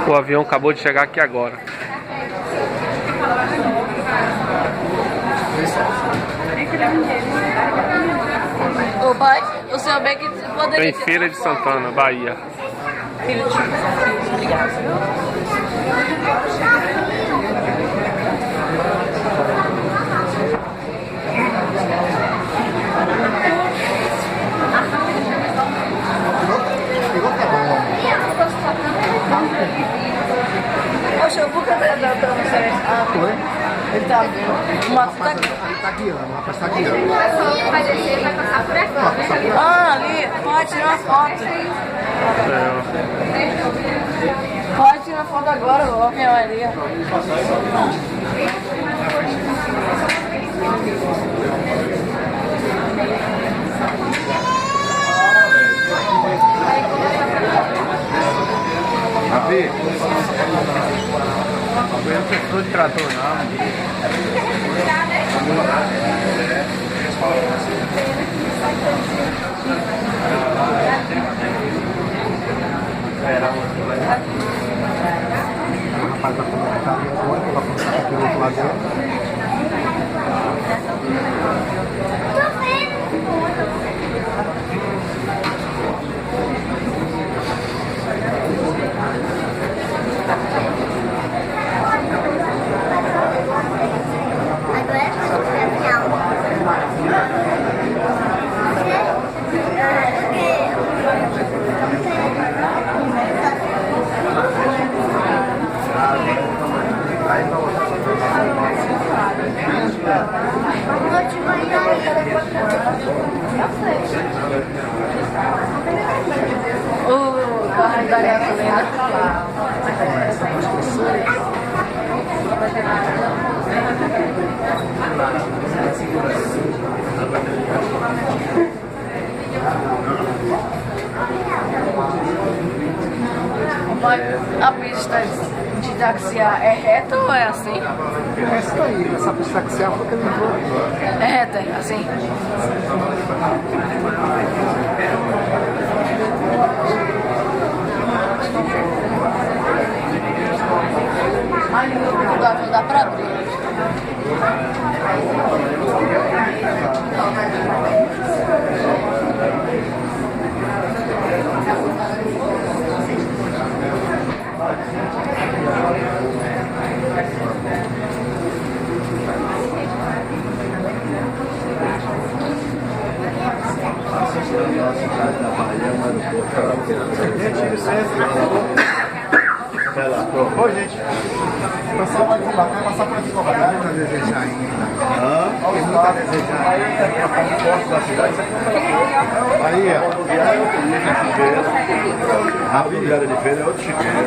O avião acabou de chegar aqui agora. Ô pai, o senhor bem que poderia... Em Feira de Santana, Bahia. Poxa, eu vou cadê da transferência? Ah, foi? Ele tá... O Mato tá aqui. Ele tá guiando, o rapaz tá guiando. Vai descer, vai passar por aqui. Ah, ali. Pode tirar uma foto. É, Pode tirar foto agora, ó, minha Maria. Rabi, eu não precisou de trator não. O rapaz vai começar ali agora, vai começar aqui do outro lado dele. O carro da gasolina. Mas a pista de taxiar é reta ou é assim? É isso aí, essa pista que você foi que ele entrou aqui. É reta, assim. Ai, não dá pra abrir. Ô gente, o pessoal vai passar por aqui com a bagagem para desejar ainda. Tem muito a desejar. Aí, ó. Rodoviária de Feira é outro chiqueiro.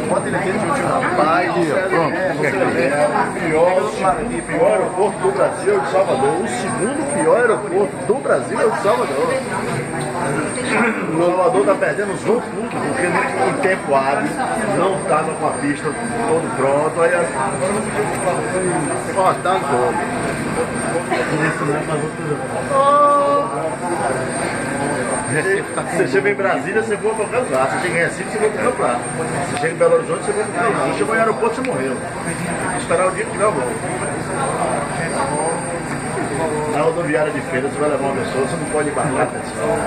Bota ele aqui no último. Rapaz, pronto. O pior aeroporto do Brasil é o de Salvador. O segundo pior aeroporto do Brasil é o de Salvador. O Salvador está perdendo os voos tudo, porque em tempo hábil não estava com a pista todo pronto. Aí cortando todo. Você chega em Brasília, você voa para qualquer lugar. Você chega em Recife, você voa para qualquer lugar. Você chega em Belo Horizonte, você voa para qualquer lugar. Você chegou em aeroporto, você morreu. Esperar o dia que tiver o voo. Na rodoviária de Feira, você vai levar uma pessoa, você não pode embarcar a pessoa.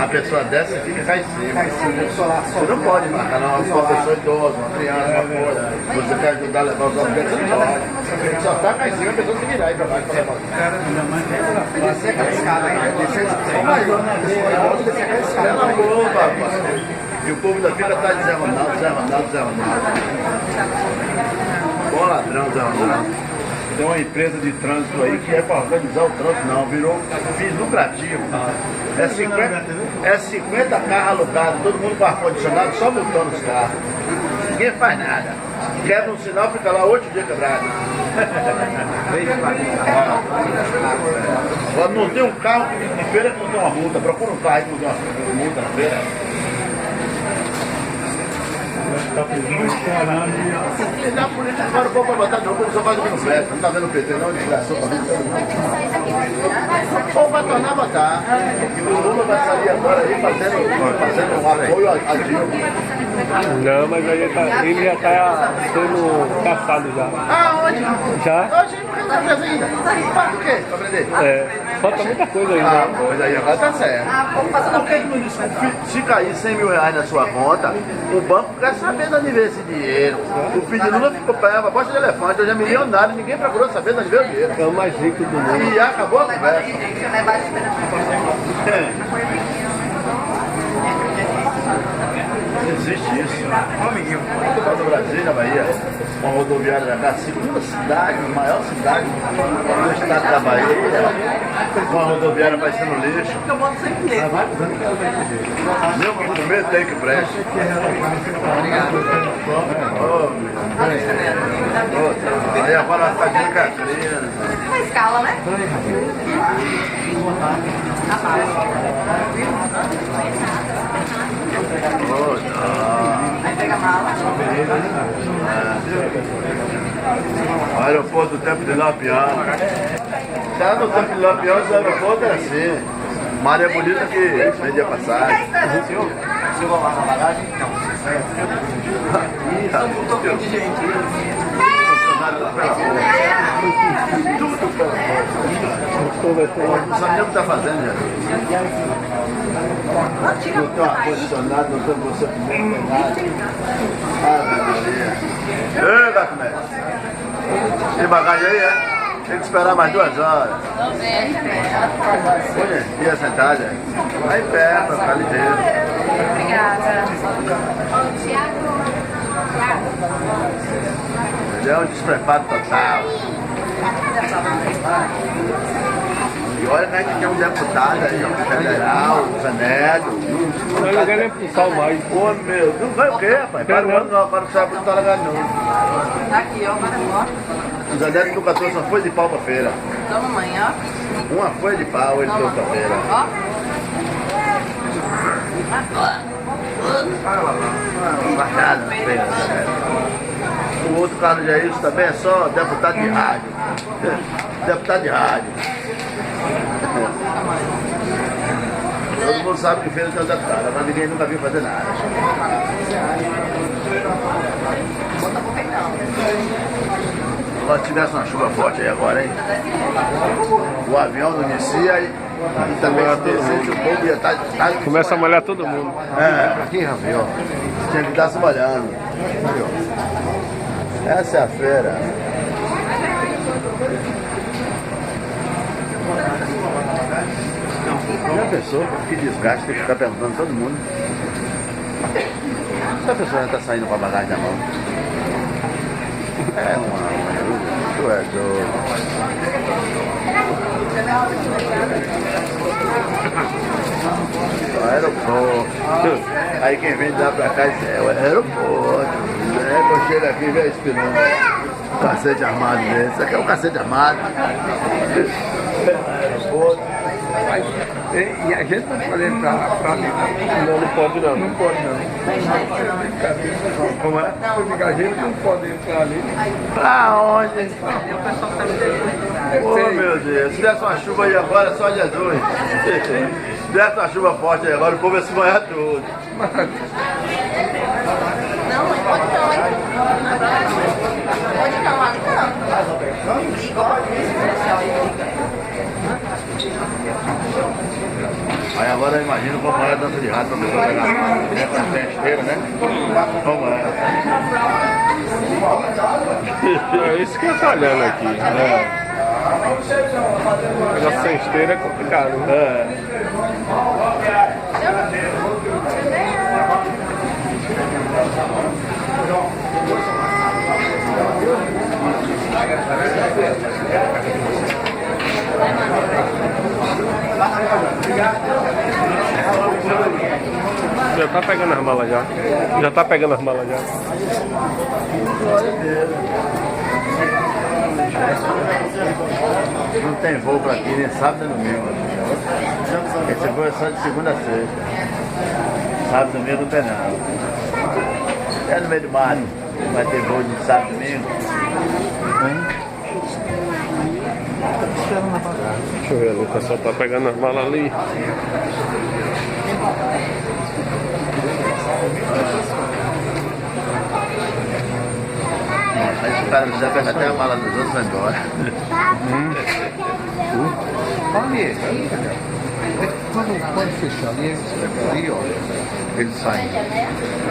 A pessoa desce e fica cai em cima. Você não pode embarcar, não. Uma pessoa idosa, uma criança, uma coisa. Você quer ajudar a levar os objetos, você não pode. Só tá cá em cima, a pessoa se virar aí pra baixo pra levar. Descer aquela escada aí, descer aquela escada. Ela boa, rapaz. E o povo da fila tá Zé Ronaldo, Zé Ronaldo, Zé Ronaldo. Bom ladrão, Zé Ronaldo. Tem uma empresa de trânsito aí que é para organizar o trânsito, não, virou fins lucrativo. É 50 carros alugados, todo mundo com ar-condicionado, só multando os carros. Ninguém faz nada. Quebra um sinal, fica lá 8 dias quebrado. Não tem um carro de feira que não tem uma multa. Procura um carro que não tem uma multa na feira. Agora o povo vai botar de novo, ele só faz o que não presta. Não tá vendo o PT, não? Desgraçou. O povo vai tornar a botar. O Lula vai sair agora aí fazendo um apoio a Dilma. Não, mas aí ele já tá sendo caçado já. Aonde? Já? Hoje não tá preso ainda. Falta o quê pra prender? É, falta muita coisa ainda. Ah, pois aí agora tá certo. Por que não disse? Se cair 100 mil reais na sua conta, o banco quer saber de onde veio esse dinheiro. O filho de Lula ficou pegando a bosta de elefante, hoje é milionário, ninguém procurou saber de onde veio o dinheiro. É o mais rico do mundo. E acabou a conversa. Existe isso. No Brasil, na Bahia, uma rodoviária da cá, a segunda cidade, a maior cidade do estado da Bahia, uma rodoviária parecendo lixo. Meu primeiro tem que presta. Aí agora ela está de Catrina. Uma escala, né? Aí pega a mala. O aeroporto do Tempo de Lampião. Já no Tempo de Lampião, o aeroporto era assim. Maria Bonita que vendia passagem. Você vai lá na bagagem? Não. Um pouquinho de gente. Funcionário pela porta. Tudo pela porta. Não sabe nem o que está fazendo, já. Não tem um ar-condicionado, não tem você comendo nada. Ei, gato mestre. Tem bagagem aí, é? Tem que esperar mais 2 horas. Olha, e a sentada? Aí perto, pra ficar ligeiro. Obrigada. Ele é um despreparo total. E olha que a gente tem um deputado aí, um federal, um Zanedo. Não lugar nem pro sal mais. Pô, meu, não vai o quê, rapaz? Para o ano, agora não sabe que não tá ligado não. Tá aqui, ó, para O Zanedo nunca trouxe uma folha de pau pra feira. Então, mamãe, ó. Uma folha de pau ele trouxe pra feira. Ó. Marcado na feira, Zanedo. O outro Carlos Jair também é só deputado de rádio. Deputado de rádio. Todo mundo sabe que feira tem um deputado, mas ninguém nunca viu fazer nada. Agora tivesse uma chuva forte aí agora, hein? O avião não inicia e também se descesse, o povo ia estar... Começa a molhar todo mundo. É, aqui, Rafael. Tinha que estar se molhando. Essa é a feira. Já pensou? Que desgaste tem que ficar perguntando a todo mundo. Essa pessoa já está saindo com a bagagem na mão. É tu é doido. O aeroporto. Aí quem vem de lá pra cá é o aeroporto. Quando chega aqui, vem espinando um cacete armado desse. Isso aqui é um cacete armado. Aeroporto. E a gente não pode entrar pra ali, Não, não pode não. não pode não. Como é? Porque a gente não pode entrar ali. Pra onde? Oh meu Deus, se desse uma chuva aí agora, só Jesus. Se desse uma chuva forte aí agora, o povo ia se banhar tudo. Não, mãe, pode não, hein? Pode não, ali Aí agora eu imagino como é a dança de rato pra pessoa pegar a mão. É pra ter esteira, né? Como é? É isso que eu tô olhando aqui. O negócio sem esteira é complicado. Né? Já tá pegando as malas já. Já tá pegando as malas já. Não tem voo pra aqui, nem sábado nem domingo. Esse voo é só de segunda a sexta. Sábado e domingo não tem nada. É no meio do mato. Vai ter voo de sábado domingo. Deixa eu ver ali, o pessoal tá pegando as malas ali. Aí o cara já pega até a mala dos outros e vai embora. Quando pode fechar ali, ó, eles saem.